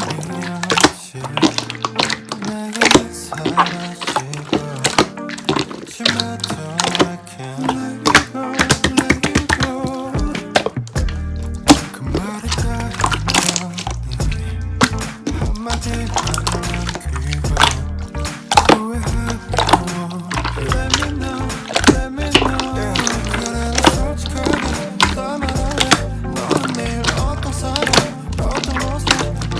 없이 내가 사라지고 지금부터 I can't let you go, let you go. 그 말을 다 했더니 한마디만 남기고 후회하고 Let me know, let me know. 그래 나 솔직하게 다 말할래. 너는 매일 어떤 사람 어떤 모습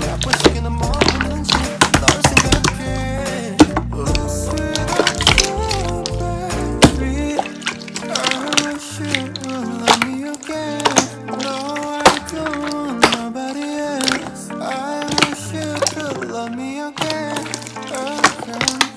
몇 번씩이나 먹었는지 널 생각해. Baby, I wish you would love me again. No, I don't want nobody else. I wish you could love me again, again.